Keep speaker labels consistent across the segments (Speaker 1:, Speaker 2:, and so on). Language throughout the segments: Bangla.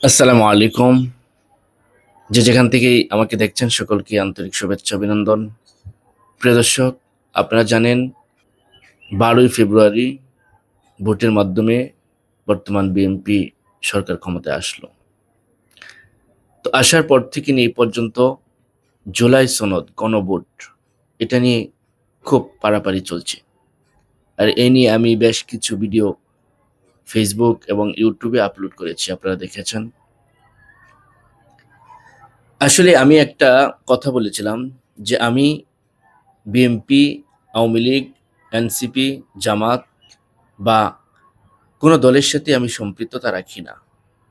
Speaker 1: আসসালামু আলাইকুম। যে যেখান থেকেই আমাকে দেখছেন সকলকে আন্তরিক শুভেচ্ছা অভিনন্দন। প্রিয় দর্শক, আপনারা জানেন ১২ই ফেব্রুয়ারি ভোটের মাধ্যমে বর্তমান বিএনপি সরকার ক্ষমতায় আসলো। তো আসার পর থেকে নিয়ে এই পর্যন্ত জুলাই সনদ গণভোট এটা নিয়ে খুব পারাপারি চলছে। আর এই নিয়ে আমি বেশ কিছু ভিডিও ফেসবুক এবং ইউটিউবে আপলোড করেছি, আপনারা দেখেছেন। আসলে আমি একটা কথা বলেছিলাম যে আমি বিএনপি, আওয়ামী লীগ, এনসিপি, জামাত বা কোনো দলের সাথে আমি সম্পৃক্ততা রাখি না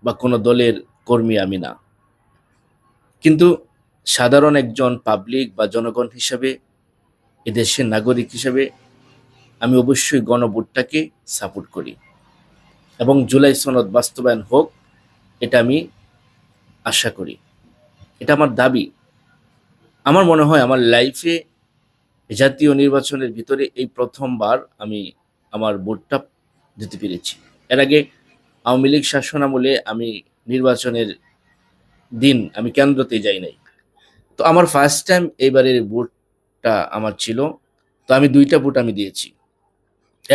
Speaker 1: বা কোনো দলের কর্মী আমি না। কিন্তু সাধারণ একজন পাবলিক বা জনগণ হিসাবে, এদেশের নাগরিক হিসাবে আমি অবশ্যই গণভোটটাকে সাপোর্ট করি এবং জুলাই সনদ বাস্তবায়ন হোক এটা আমি আশা করি। এটা আমার দাবি। আমার মনে হয় আমার লাইফে জাতীয় নির্বাচনের ভিতরে এই প্রথমবার আমি আমার ভোটটা দিতে পেরেছি। এর আগে আওয়ামী লীগ শাসনামলে আমি নির্বাচনের দিন আমি কেন্দ্রতে যাই নাই। তো আমার ফার্স্ট টাইম এইবারের ভোটটা আমার ছিল। তো আমি ২ টা ভোট আমি দিয়েছি।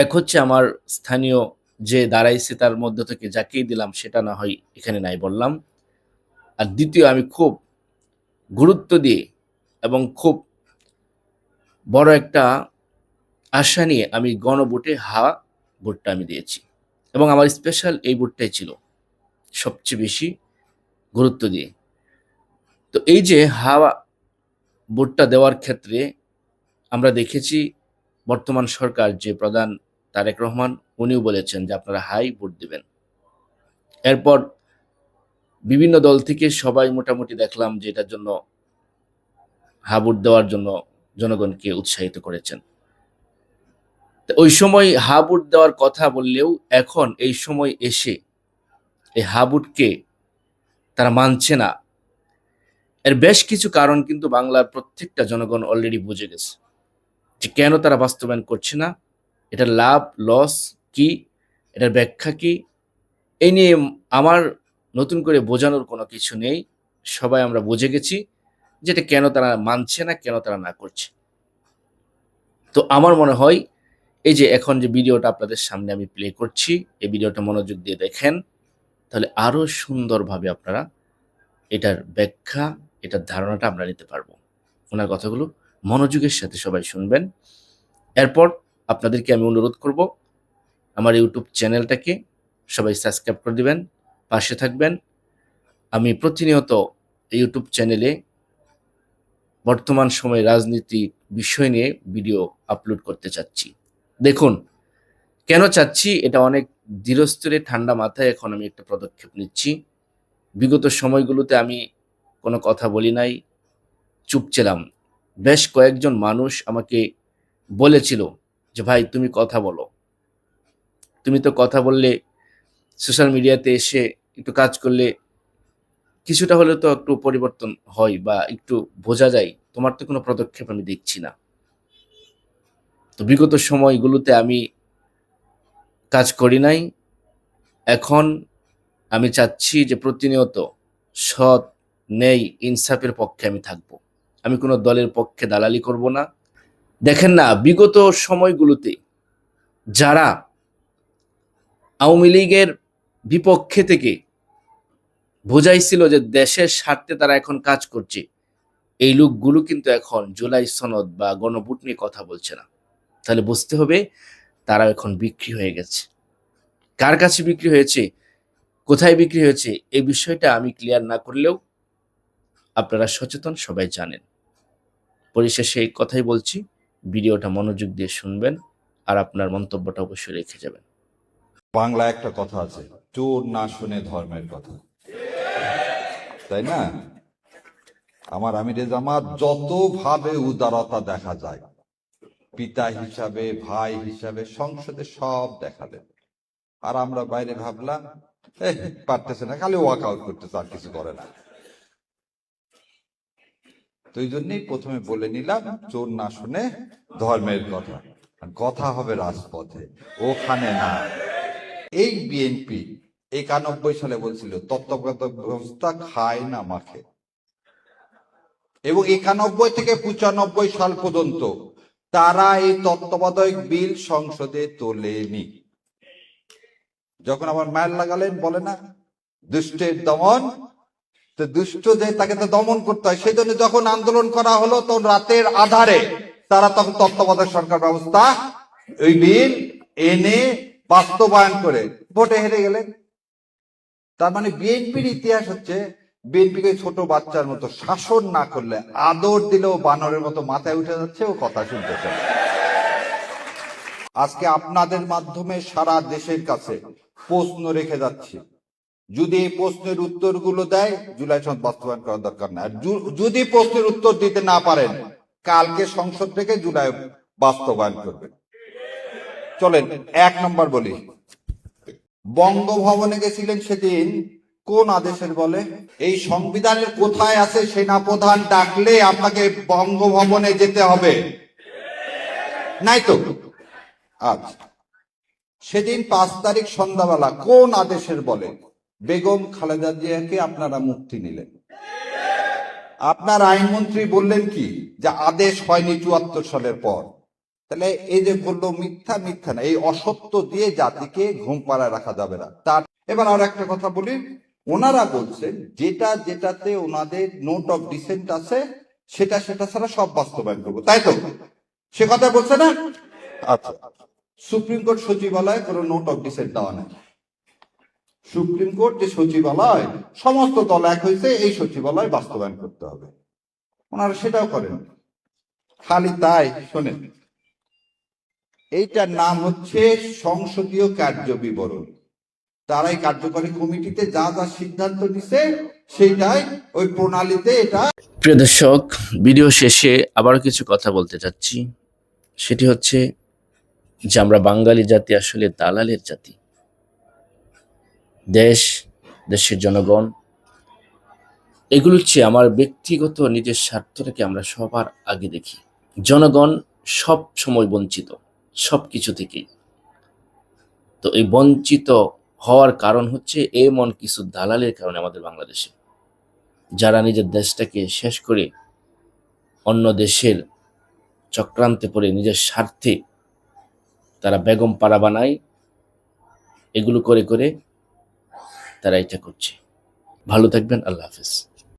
Speaker 1: এক হচ্ছে আমার স্থানীয় যে দাঁড়াইছে তার মধ্য থেকে যাকেই দিলাম সেটা না হয় এখানে নাই বললাম। আর দ্বিতীয় আমি খুব গুরুত্ব দিয়ে এবং খুব বড় একটা আশা নিয়ে আমি গণভোটে ভোটটা আমি দিয়েছি। এবং আমার স্পেশাল এই ভোটটাই ছিল সবচেয়ে বেশি গুরুত্ব দিয়ে। তো এই যে ভোটটা দেওয়ার ক্ষেত্রে আমরা দেখেছি বর্তমান সরকার যে প্রধান তারেক রহমান উনিও বলেছেন যে আপনারা হাই ভোট দিবেন। এরপর বিভিন্ন দল থেকে সবাই মোটামুটি দেখলাম যে এটার জন্য ভোট দেওয়ার জন্য জনগণকে উৎসাহিত করেছেন। তো ওই সময় ভোট দেওয়ার কথা বললেও এখন এই সময় এসে এই ভোটকে তারা মানছে না। এর বেশ কিছু কারণ কিন্তু বাংলার প্রত্যেকটা জনগণ অলরেডি বুঝে গেছে যে কেন তারা বাস্তবায়ন করছে না, এটার লাভ লস কি, এটার ব্যাখ্যা কি। এই নিয়ে আমার নতুন করে বোঝানোর কোনো কিছু নেই। সবাই আমরা বুঝে গেছি যে এটা কেন তারা মানছে না, কেন তারা না করছে। তো আমার মনে হয় এই যে এখন যে ভিডিওটা আপনাদের সামনে আমি প্লে করছি, এই ভিডিওটা মনোযোগ দিয়ে দেখেন, তাহলে আরো সুন্দরভাবে আপনারা এটার ব্যাখ্যা, এটার ধারণাটা আমরা নিতে পারবো। ওনার কথাগুলো মনোযোগের সাথে সবাই শুনবেন। এরপর আপনাদেরকে আমি অনুরোধ করব আমার ইউটিউব চ্যানেলটাকে সবাই সাবস্ক্রাইব করে দিবেন, পাশে থাকবেন। আমি প্রতিনিয়ত ইউটিউব চ্যানেলে বর্তমান সময়ে রাজনীতি বিষয় নিয়ে ভিডিও আপলোড করতে চাচ্ছি। দেখুন, কেন চাচ্ছি এটা অনেক ধীরস্থিরে ঠান্ডা মাথায় এখন আমি একটা পদক্ষেপ নিচ্ছি। বিগত সময়গুলোতে আমি কোনো কথা বলি নাই, চুপ ছিলাম। বেশ কয়েকজন মানুষ আমাকে বলেছিল যে, "ভাই তুমি কথা বলো। তুমি তো কথা বললে সোশ্যাল মিডিয়াতে এসে একটু কাজ করলে কিছুটা হলেও তো একটু পরিবর্তন হয় বা একটু বোঝা যায়। তোমার তো কোনো পদক্ষেপ আমি দেখছি না।" তো বিগত সময়গুলোতে আমি কাজ করি নাই। এখন আমি চাচ্ছি যে প্রতিনিয়ত সৎ, ন্যায়, ইনসাফের পক্ষে আমি থাকবো। আমি কোনো দলের পক্ষে দালালি করব না। দেখেন না, বিগত সময়গুলোতে যারা আওয়ামী লীগের বিপক্ষে থেকে বুঝাইছিল যে দেশের স্বার্থে তারা এখন কাজ করছে, এই লোকগুলো কিন্তু এখন জুলাই সনদ বা গণভোট নিয়ে কথা বলছে না। তাহলে বুঝতে হবে তারা এখন বিক্রি হয়ে গেছে। কার কাছে বিক্রি হয়েছে, কোথায় বিক্রি হয়েছে এই বিষয়টা আমি ক্লিয়ার না করলেও আপনারা সচেতন সবাই জানেন। পরিশেষে এই কথাই বলছি, ভিডিওটা মনোযোগ দিয়ে শুনবেন আর আপনার মন্তব্যটা অবশ্যই রেখে যাবেন।
Speaker 2: বাংলা একটা কথা আছে, চোর না শুনে ধর্মের কথা, তাই না? আমার আমিরে জামাত যতভাবে উদারতা দেখা যায়, পিতা হিসাবে, ভাই হিসাবে সংসদে সব দেখালেন। আর আমরা বাইরে ভাবলাম পারতেছে না, খালি ওয়াক আউট করতেছে, আর কিছু করে না। তো এই জন্যই প্রথমে বলে নিলাম, চোর না শুনে ধর্মের কথা। কথা হবে রাজপথে, ওখানে না। এই বিএনপি 91 সালে বলছিল তত্ত্বাবধায়ক ব্যবস্থা খায় না মাখে, এবং 91 থেকে 95 সাল পর্যন্ত তারা এই তত্ত্বাবধায়ক বিল সংসদে তোলেনি। যখন আবার মায়ের লাগালেন, বলে না দুষ্টের দমন, তো দুষ্ট যে তাকে তো দমন করতে হয়, সেই জন্য যখন আন্দোলন করা হলো তখন রাতের আধারে তারা তখন তত্ত্বাবধায়ক সরকার ব্যবস্থা ওই বিল এনে বাস্তবায়ন করে ভোটে হেরে গেলেন। তার মানে বিএনপির ইতিহাস হচ্ছে, বিএনপিকে ছোট বাচ্চার মতো শাসন না করলে, আদর দিলেও বানরের মতো মাথায় উঠে যাচ্ছে, ও কথা শুনতেছে। আজকে আপনাদের মাধ্যমে সারা দেশের কাছে প্রশ্ন রেখে যাচ্ছি, যদি এই প্রশ্নের উত্তরগুলো দেয় জুলাই সনদ বাস্তবায়ন করার দরকার নাই। আর যদি প্রশ্নের উত্তর দিতে না পারেন, কালকে সংসদ থেকে জুলাই বাস্তবায়ন করবেন। চলেন 1 নম্বর বলি, বঙ্গভবনে গেছিলেন সেদিন কোন আদেশের বলে? এই সংবিধানের কোথায় আছে সেনাপ্রধান ডাকলে আপনাকে বঙ্গভবনে যেতে হবে? নাই তো। আচ্ছা, সেদিন 5 তারিখ সন্ধ্যাবেলা কোন আদেশের বলে বেগম খালেদা জিয়াকে আপনারা মুক্তি নিলেন? আপনার আইনমন্ত্রী বললেন কি, যে আদেশ হয়নি 74 সালের পর। তাহলে এই যে বললো মিথ্যা, মিথ্যা না, এই অসত্য দিয়ে জাতিকে ঘুম পাড়ায় রাখা যাবে না। তার এবার আর একটা কথা বলি, ওনারা বলছেন যেটাতে ওনাদের নোট অফ ডিসেন্ট আছে সেটা ছাড়া সব বাস্তবায়ন করবো, তাই তো? সে কথা বলছে না? আচ্ছা, সুপ্রিম কোর্ট সচিবালয়ে কোনো নোট অফ ডিসেন্ট দেওয়া নেই। সুপ্রিম কোর্ট যে সচিবালয়, সমস্ত দল এক হয়েছে এই সচিবালয় বাস্তবায়ন করতে হবে, ওনারা সেটাও করেন। খালি তাই, শোনেন, এইটার নাম হচ্ছে সংসদীয় কার্য বিবরণ। তারাই কার্যকরী কমিটিতে যা যা সিদ্ধান্ত নিছে সেইটাই ওই প্রণালীতে এটা।
Speaker 1: প্রিয় দর্শক, ভিডিও শেষে আবারও কিছু কথা বলতে চাচ্ছি। সেটি হচ্ছে যে আমরা বাঙালি জাতি আসলে দালালের জাতি। দেশের জনগণ, এগুলোর চেয়ে আমার ব্যক্তিগত নিজের স্বার্থটাকে আমরা সবার আগে দেখি। জনগণ সব সময় বঞ্চিত সব কিছু থেকেই। তো এই বঞ্চিত হওয়ার কারণ হচ্ছে এমন কিছু দালালের কারণে আমাদের বাংলাদেশে, যারা নিজের দেশটাকে শেষ করে অন্য দেশের চক্রান্তে পড়ে নিজের স্বার্থে তারা বেগম পাড়া বানায়। এগুলো করে করে তারা এটা করছে। ভালো থাকবেন, আল্লাহ হাফেজ।